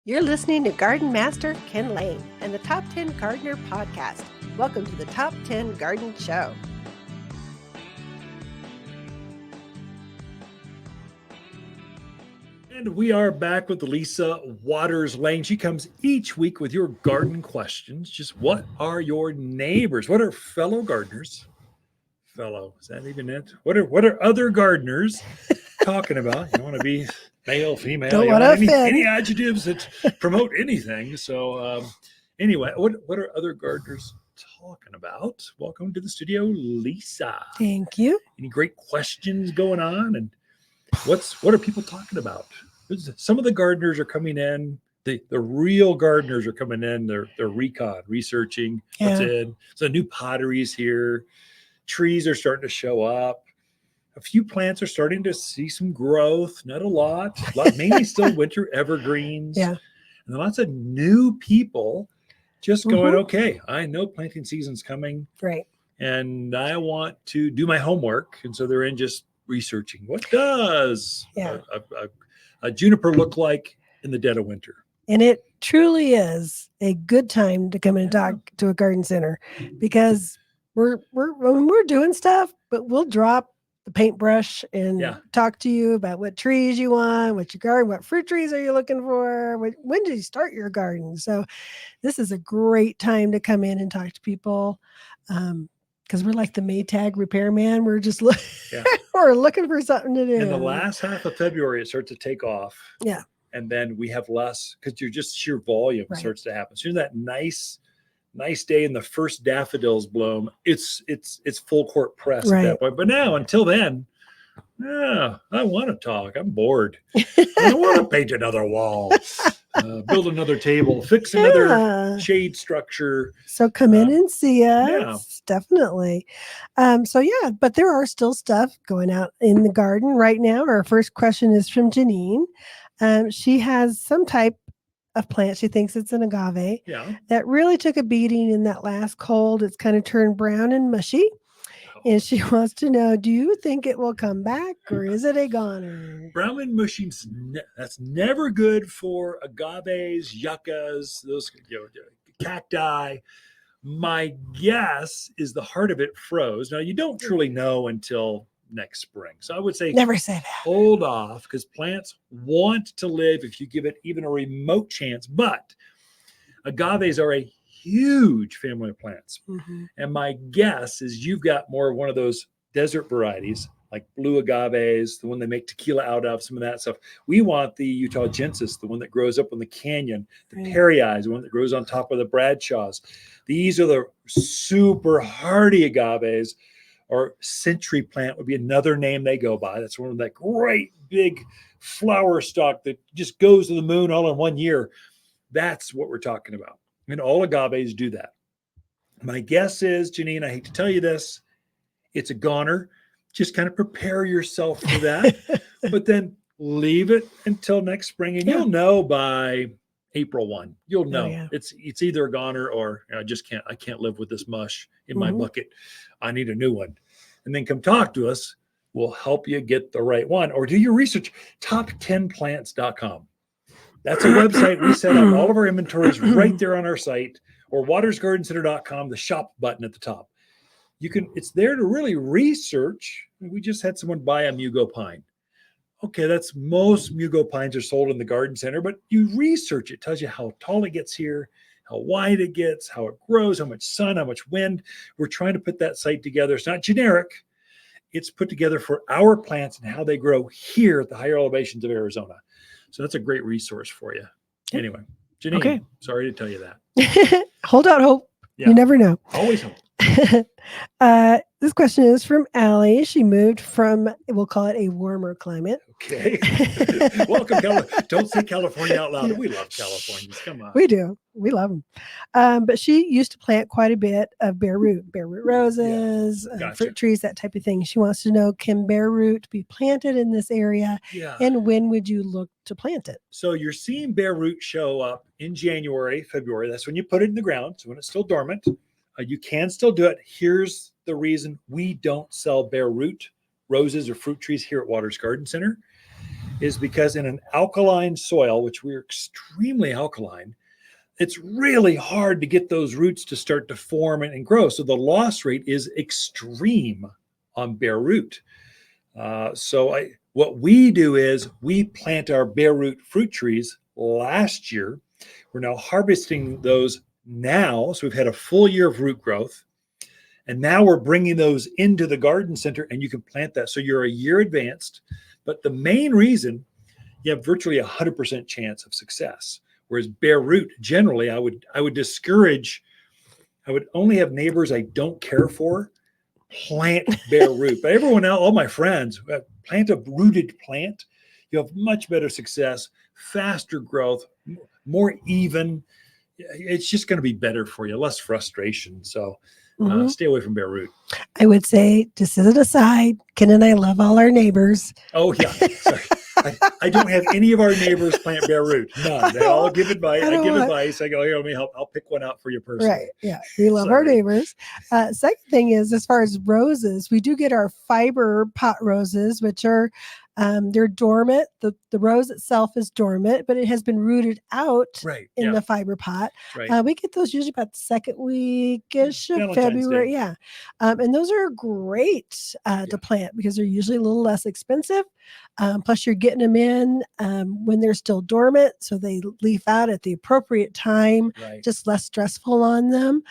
You're listening to Garden Master Ken Lain and the Top 10 Gardener Podcast. Welcome to the Top 10 Garden Show. And we are back with Lisa Waters Lane. She comes each week with your garden questions. Just what are your neighbors? What are fellow gardeners? Fellow, is that even it? What are other gardeners talking about? You want to be male, female? Don't you want to any adjectives that promote anything. So anyway, what are other gardeners talking about? Welcome to the studio, Lisa. Thank you. Any great questions going on? And what are people talking about? Some of the gardeners are coming in. The real gardeners are coming in. They're researching what's in. So new potteries here. Trees are starting to show up. A few plants are starting to see some growth. Not a lot. Mainly still winter evergreens. Yeah. And lots of new people just going, okay, I know planting season's coming. Right. And I want to do my homework. And so they're in just researching what does a juniper look like in the dead of winter. And it truly is a good time to come in and talk to a garden center, because we're doing stuff, but we'll drop the paintbrush and talk to you about what trees you want, what your garden, what fruit trees are you looking for, when did you start your garden. So this is a great time to come in and talk to people. Because we're like the Maytag repairman. We're just we're looking for something to do. In the last half of February, it starts to take off. Yeah. And then we have less because you're just sheer volume starts to happen. So that nice day in the first daffodils bloom, it's full court press at that point. But now, until then, I want to talk. I'm bored. I don't want to paint another wall. Build another table, fix another shade structure. So come in and see us. Definitely. But there are still stuff going out in the garden right now. Our first question is from Janine. She has some type of plant. She thinks it's an agave that really took a beating in that last cold. It's kind of turned brown and mushy. And she wants to know, do you think it will come back, or is it a goner? Brown and mushy, that's never good for agaves, yuccas, those cacti. My guess is the heart of it froze. Now, you don't truly know until next spring. So I would say never say that. Hold off, because plants want to live if you give it even a remote chance. But agaves are a huge family of plants. And my guess is you've got more of one of those desert varieties, like blue agaves, the one they make tequila out of, some of that stuff. We want the Utahogensis, the one that grows up in the canyon, the Perryi, the one that grows on top of the Bradshaws. These are the super hardy agaves, or century plant would be another name they go by. That's one of that great big flower stalk that just goes to the moon all in one year. That's what we're talking about. And all agaves do that. My guess is, Janine, I hate to tell you this, it's a goner. Just kind of prepare yourself for that. But then leave it until next spring, and you'll know by April 1. You'll know it's either a goner or I can't live with this mush in my bucket. I need a new one. And then come talk to us. We'll help you get the right one, or do your research. Top10plants.com. That's a website we set up. All of our inventories right there on our site, or watersgardencenter.com, the shop button at the top. It's there to really research. We just had someone buy a Mugo pine. Okay, that's most Mugo pines are sold in the garden center, but you research it. Tells you how tall it gets here, how wide it gets, how it grows, how much sun, how much wind. We're trying to put that site together. It's not generic. It's put together for our plants and how they grow here at the higher elevations of Arizona. So that's a great resource for you. Anyway, Janine, sorry to tell you that. Hold out hope. Yeah. You never know. Always hope. This question is from Allie. She moved from, we'll call it a warmer climate. Okay. Welcome, California. Don't say California out loud. We love Californians. Come on. We do. We love them. But she used to plant quite a bit of bare root roses, fruit trees, that type of thing. She wants to know, can bare root be planted in this area? Yeah. And when would you look to plant it? So you're seeing bare root show up in January, February. That's when you put it in the ground. So when it's still dormant, you can still do it. Here's the reason we don't sell bare root roses or fruit trees here at Waters Garden Center. is because in an alkaline soil, which we're extremely alkaline, it's really hard to get those roots to start to form and grow. So the loss rate is extreme on bare root. What we do is we plant our bare root fruit trees last year. We're now harvesting those now. So we've had a full year of root growth. And now we're bringing those into the garden center and you can plant that. So you're a year advanced. But the main reason, you have virtually 100% chance of success. Whereas bare root, generally, I would discourage, I would only have neighbors I don't care for plant bare root. But everyone else, all my friends, plant a rooted plant. You have much better success, faster growth, more even. It's just going to be better for you, less frustration. So stay away from bare root. I would say, just as an aside, Ken and I love all our neighbors. Oh, yeah. Sorry. I don't have any of our neighbors plant bare root. None. They all give advice. I give advice. I go, here, let me help. I'll pick one out for you personally. Right. Yeah. We love our neighbors. Second thing is, as far as roses, we do get our fiber pot roses, which are they're dormant. The rose itself is dormant, but it has been rooted out in the fiber pot. Right. We get those usually about the second week-ish of February. Day. Yeah. And those are great to plant because they're usually a little less expensive. Plus, you're getting them in when they're still dormant, so they leaf out at the appropriate time, just less stressful on them.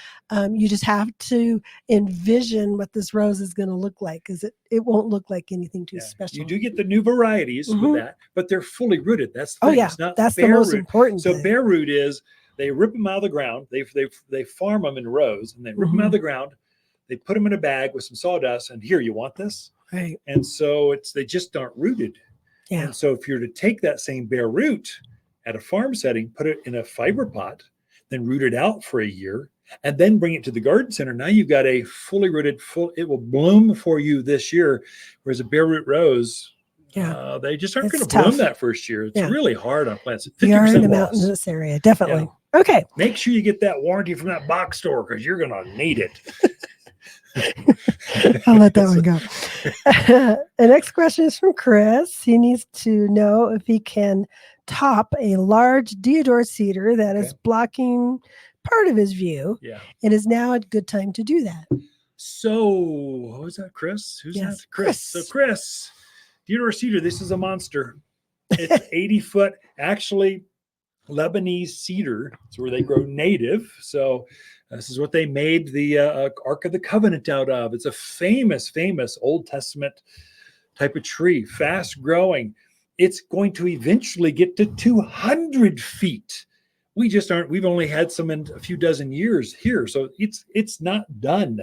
You just have to envision what this rose is going to look like, because it won't look like anything too special. You do get the new varieties with that, but they're fully rooted. That's the thing. Oh, yeah. It's not that's the most important thing. So bare root is they rip them out of the ground. They farm them in rows, and they rip them out of the ground. They put them in a bag with some sawdust, and here, you want this? Right. And so they just aren't rooted. Yeah. And so if you're to take that same bare root at a farm setting, put it in a fiber pot, then root it out for a year, and then bring it to the garden center, now you've got a fully rooted, it will bloom for you this year. Whereas a bare root rose, they just aren't going to bloom that first year. It's really hard on plants. 50% you are in the loss. mountainous area, definitely. Yeah. Okay. Make sure you get that warranty from that box store, because you're going to need it. I'll let that one go. The next question is from Chris. He needs to know if he can top a large deodar cedar that is blocking part of his view. Yeah. It is now a good time to do that. So, who's that, Chris? Who's that? Chris. So, Chris, deodar cedar, this is a monster. It's 80 foot. Actually, Lebanese cedar. It's where they grow native. So, this is what they made the Ark of the Covenant out of. It's a famous, famous Old Testament type of tree, fast growing. It's going to eventually get to 200 feet. We just aren't. We've only had some in a few dozen years here, so it's not done.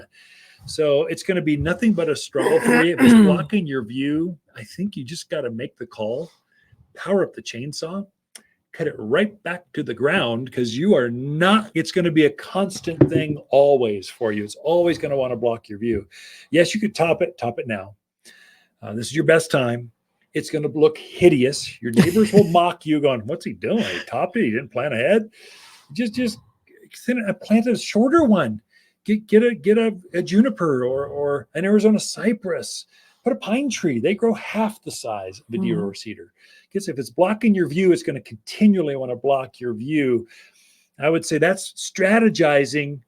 So it's going to be nothing but a struggle for you. If it's blocking your view, I think you just got to make the call, power up the chainsaw, cut it right back to the ground, because you are not, it's going to be a constant thing always for you. It's always going to want to block your view. Yes, you could top it now. This is your best time. It's going to look hideous. Your neighbors will mock you going, what's he doing? He topped it. He didn't plan ahead. Just plant a shorter one. Get a juniper or an Arizona cypress. Put a pine tree. They grow half the size of a deodar cedar. Because if it's blocking your view, it's going to continually want to block your view. I would say that's strategizing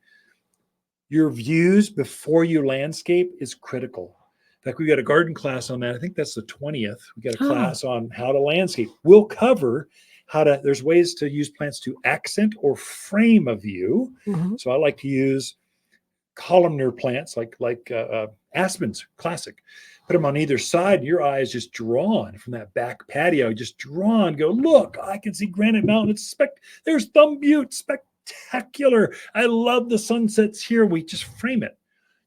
your views before you landscape is critical. In fact, we got a garden class on that. I think that's the 20th. We got a class on how to landscape. We'll cover there's ways to use plants to accent or frame a view. So I like to use columnar plants like aspens, classic. Put them on either side, and your eye is just drawn from that back patio, just drawn. Go, look, I can see Granite Mountain. There's Thumb Butte, spectacular. I love the sunsets here. We just frame it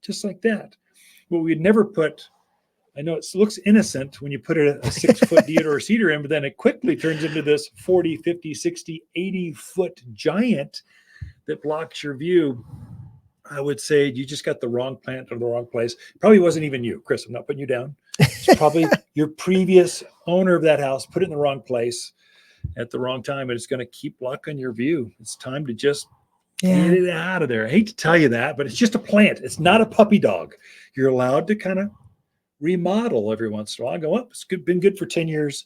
just like that. But we'd never put, I know it looks innocent when you put a 6-foot deodar cedar in, but then it quickly turns into this 40, 50, 60, 80-foot giant that blocks your view. I would say you just got the wrong plant in the wrong place. Probably wasn't even you, Chris. I'm not putting you down. It's probably your previous owner of that house put it in the wrong place at the wrong time, and it's going to keep blocking your view. It's time to just get it out of there. I hate to tell you that, but it's just a plant. It's not a puppy dog. You're allowed to kind of remodel every once in a while. Go up. Been good for 10 years.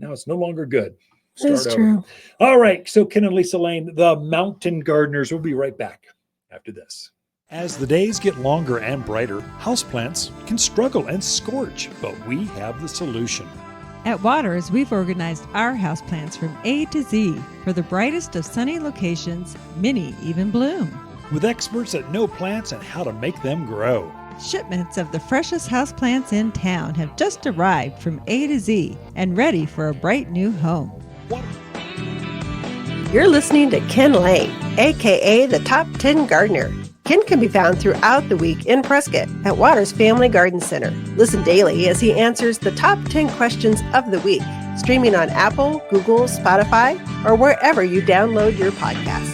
Now it's no longer good. That's Start over. true. All right. So Ken and Lisa Lain, the mountain gardeners, will be right back after this. As the days get longer and brighter, houseplants can struggle and scorch, but we have the solution. At Waters, we've organized our houseplants from A to Z for the brightest of sunny locations, many even bloom. With experts that know plants and how to make them grow. Shipments of the freshest houseplants in town have just arrived from A to Z and ready for a bright new home. You're listening to Ken Lain, aka the Top 10 Gardener. Ken can be found throughout the week in Prescott at Waters Family Garden Center. Listen daily as he answers the top 10 questions of the week, streaming on Apple, Google, Spotify, or wherever you download your podcasts.